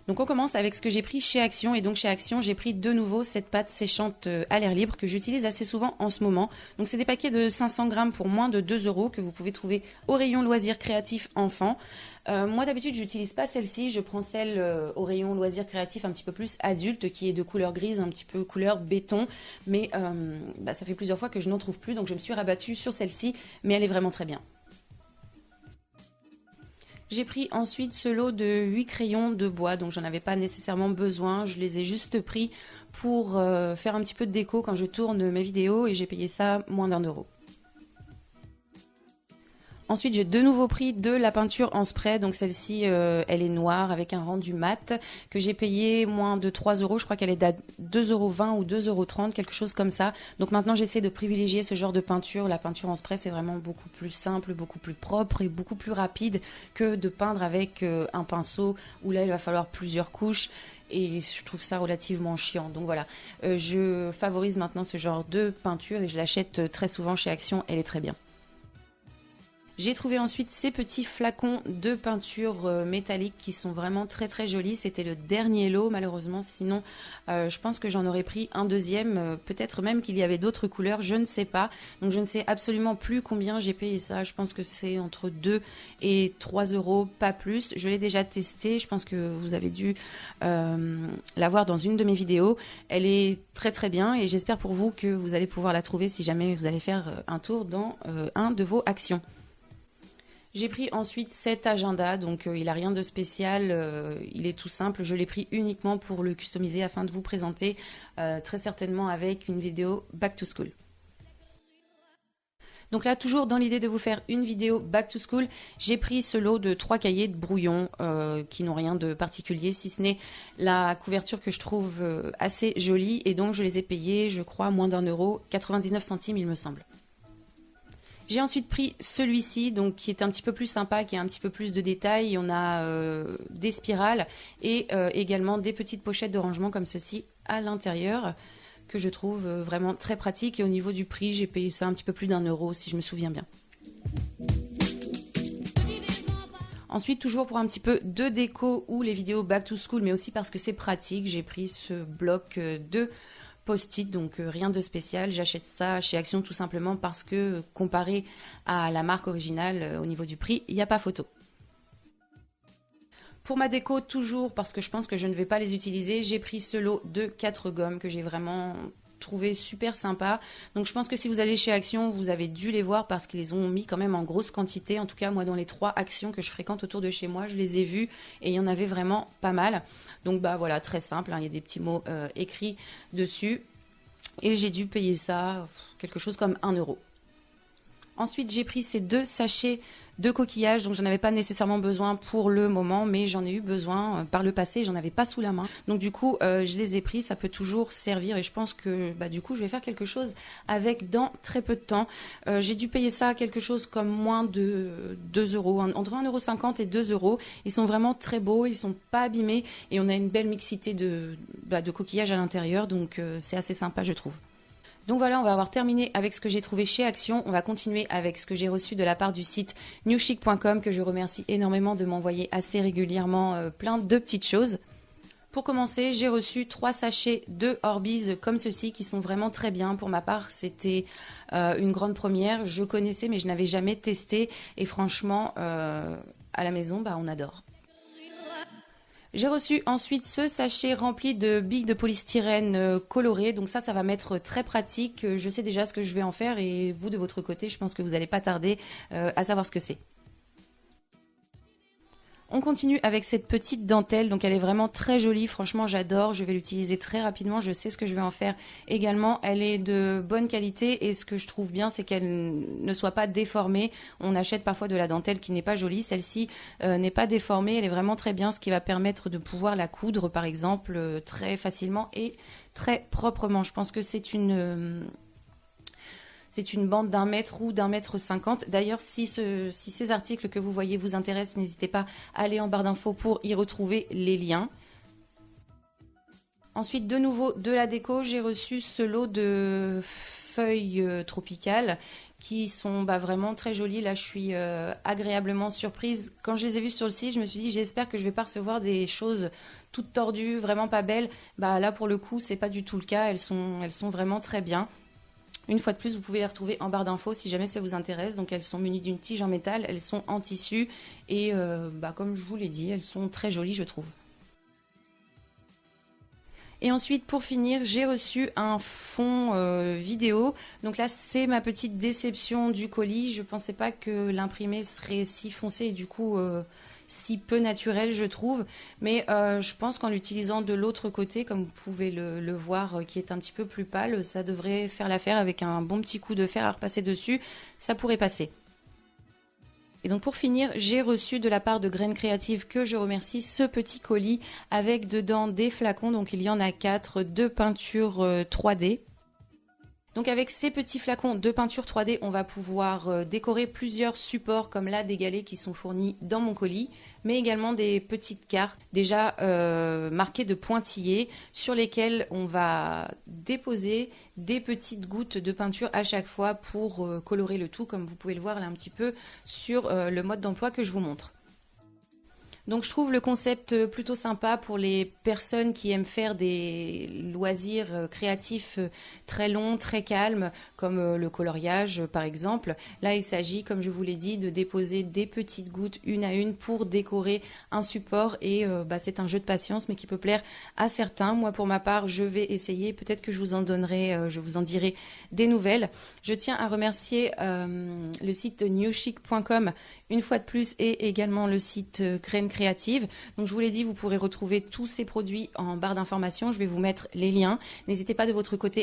Donc on commence avec ce que j'ai pris chez Action, et donc chez Action j'ai pris de nouveau cette pâte séchante à l'air libre que j'utilise assez souvent en ce moment. Donc c'est des paquets de 500 grammes pour moins de 2 euros que vous pouvez trouver au rayon loisirs créatifs enfants. Moi d'habitude j'utilise pas celle-ci, je prends celle au rayon loisirs créatifs un petit peu plus adulte qui est de couleur grise, un petit peu couleur béton, mais ça fait plusieurs fois que je n'en trouve plus, donc je me suis rabattue sur celle-ci, mais elle est vraiment très bien. J'ai pris ensuite ce lot de 8 crayons de bois, donc j'en avais pas nécessairement besoin, je les ai juste pris pour faire un petit peu de déco quand je tourne mes vidéos et j'ai payé ça moins d'1 euro. Ensuite, j'ai de nouveau pris de la peinture en spray, donc celle-ci, elle est noire avec un rendu mat que j'ai payé moins de 3 euros. Je crois qu'elle est à 2,20 € ou 2,30 €, quelque chose comme ça. Donc maintenant, j'essaie de privilégier ce genre de peinture. La peinture en spray, c'est vraiment beaucoup plus simple, beaucoup plus propre et beaucoup plus rapide que de peindre avec un pinceau où là, il va falloir plusieurs couches. Et je trouve ça relativement chiant. Donc voilà, je favorise maintenant ce genre de peinture et je l'achète très souvent chez Action. Elle est très bien. J'ai trouvé ensuite ces petits flacons de peinture métallique qui sont vraiment très très jolis. C'était le dernier lot malheureusement, sinon je pense que j'en aurais pris un deuxième. Peut-être même qu'il y avait d'autres couleurs, je ne sais pas. Donc je ne sais absolument plus combien j'ai payé ça. Je pense que c'est entre 2 et 3 euros, pas plus. Je l'ai déjà testé, je pense que vous avez dû la voir dans une de mes vidéos. Elle est très très bien et j'espère pour vous que vous allez pouvoir la trouver si jamais vous allez faire un tour dans un de vos Actions. J'ai pris ensuite cet agenda, donc il n'a rien de spécial, il est tout simple, je l'ai pris uniquement pour le customiser afin de vous présenter très certainement avec une vidéo Back to School. Donc là, toujours dans l'idée de vous faire une vidéo Back to School, j'ai pris ce lot de 3 cahiers de brouillon qui n'ont rien de particulier, si ce n'est la couverture que je trouve assez jolie, et donc je les ai payés, je crois, moins d'1 €, 99 centimes il me semble. J'ai ensuite pris celui-ci, donc qui est un petit peu plus sympa, qui a un petit peu plus de détails. On a des spirales et également des petites pochettes de rangement comme ceci à l'intérieur, que je trouve vraiment très pratique. Et au niveau du prix, j'ai payé ça un petit peu plus d'1 € si je me souviens bien. Ensuite, toujours pour un petit peu de déco ou les vidéos Back to School, mais aussi parce que c'est pratique, j'ai pris ce bloc de post-it, donc rien de spécial. J'achète ça chez Action tout simplement parce que comparé à la marque originale au niveau du prix, il n'y a pas photo. Pour ma déco, toujours parce que je pense que je ne vais pas les utiliser, j'ai pris ce lot de 4 gommes que j'ai vraiment trouvé super sympa. Donc je pense que si vous allez chez Action, vous avez dû les voir parce qu'ils les ont mis quand même en grosse quantité. En tout cas, moi, dans les 3 Actions que je fréquente autour de chez moi, je les ai vus et il y en avait vraiment pas mal. Donc bah voilà, très simple, hein, il y a des petits mots écrits dessus. Et j'ai dû payer ça quelque chose comme 1 €. Ensuite, j'ai pris ces 2 sachets de coquillages, donc j'en avais pas nécessairement besoin pour le moment, mais j'en ai eu besoin par le passé, j'en avais pas sous la main. Donc du coup, je les ai pris, ça peut toujours servir et je pense que du coup, je vais faire quelque chose avec dans très peu de temps. J'ai dû payer ça quelque chose comme moins de 2 €, entre 1,50 € et 2 €. Ils sont vraiment très beaux, ils sont pas abîmés et on a une belle mixité de coquillages à l'intérieur, donc c'est assez sympa, je trouve. Donc voilà, on va avoir terminé avec ce que j'ai trouvé chez Action. On va continuer avec ce que j'ai reçu de la part du site newchic.com, que je remercie énormément de m'envoyer assez régulièrement plein de petites choses. Pour commencer, j'ai reçu 3 sachets de Orbeez comme ceci qui sont vraiment très bien. Pour ma part, c'était une grande première. Je connaissais mais je n'avais jamais testé et franchement, à la maison, on adore. J'ai reçu ensuite ce sachet rempli de billes de polystyrène colorées. Donc ça va m'être très pratique. Je sais déjà ce que je vais en faire et vous, de votre côté, je pense que vous n'allez pas tarder à savoir ce que c'est. On continue avec cette petite dentelle, donc elle est vraiment très jolie, franchement j'adore, je vais l'utiliser très rapidement, je sais ce que je vais en faire également. Elle est de bonne qualité et ce que je trouve bien c'est qu'elle ne soit pas déformée. On achète parfois de la dentelle qui n'est pas jolie, celle-ci n'est pas déformée, elle est vraiment très bien, ce qui va permettre de pouvoir la coudre par exemple très facilement et très proprement. Je pense que c'est une bande d'1 mètre ou d'1,50 m. D'ailleurs, si ces articles que vous voyez vous intéressent, n'hésitez pas à aller en barre d'infos pour y retrouver les liens. Ensuite, de nouveau, de la déco, j'ai reçu ce lot de feuilles tropicales qui sont vraiment très jolies. Là, je suis agréablement surprise. Quand je les ai vues sur le site, je me suis dit, j'espère que je vais pas recevoir des choses toutes tordues, vraiment pas belles. Là, pour le coup, c'est pas du tout le cas. Elles sont vraiment très bien. Une fois de plus, vous pouvez les retrouver en barre d'infos si jamais ça vous intéresse. Donc, elles sont munies d'une tige en métal, elles sont en tissu et comme je vous l'ai dit, elles sont très jolies, je trouve. Et ensuite, pour finir, j'ai reçu un fond vidéo. Donc là, c'est ma petite déception du colis. Je pensais pas que l'imprimé serait si foncé et du coup si peu naturel, je trouve. Mais je pense qu'en l'utilisant de l'autre côté, comme vous pouvez le voir, qui est un petit peu plus pâle, ça devrait faire l'affaire avec un bon petit coup de fer à repasser dessus. Ça pourrait passer. Et donc pour finir, j'ai reçu de la part de Graines Créatives, que je remercie, ce petit colis avec dedans des flacons. Donc il y en a 4 de peinture 3D. Donc avec ces petits flacons de peinture 3D, on va pouvoir décorer plusieurs supports comme là des galets qui sont fournis dans mon colis, mais également des petites cartes déjà marquées de pointillés sur lesquelles on va déposer des petites gouttes de peinture à chaque fois pour colorer le tout, comme vous pouvez le voir là un petit peu sur le mode d'emploi que je vous montre. Donc je trouve le concept plutôt sympa pour les personnes qui aiment faire des loisirs créatifs très longs, très calmes, comme le coloriage par exemple. Là, il s'agit, comme je vous l'ai dit, de déposer des petites gouttes une à une pour décorer un support et c'est un jeu de patience mais qui peut plaire à certains. Moi, pour ma part, je vais essayer. Peut-être que je vous en dirai des nouvelles. Je tiens à remercier le site newchic.com une fois de plus et également le site Graines Créatives. Donc je vous l'ai dit, vous pourrez retrouver tous ces produits en barre d'informations. Je vais vous mettre les liens. N'hésitez pas de votre côté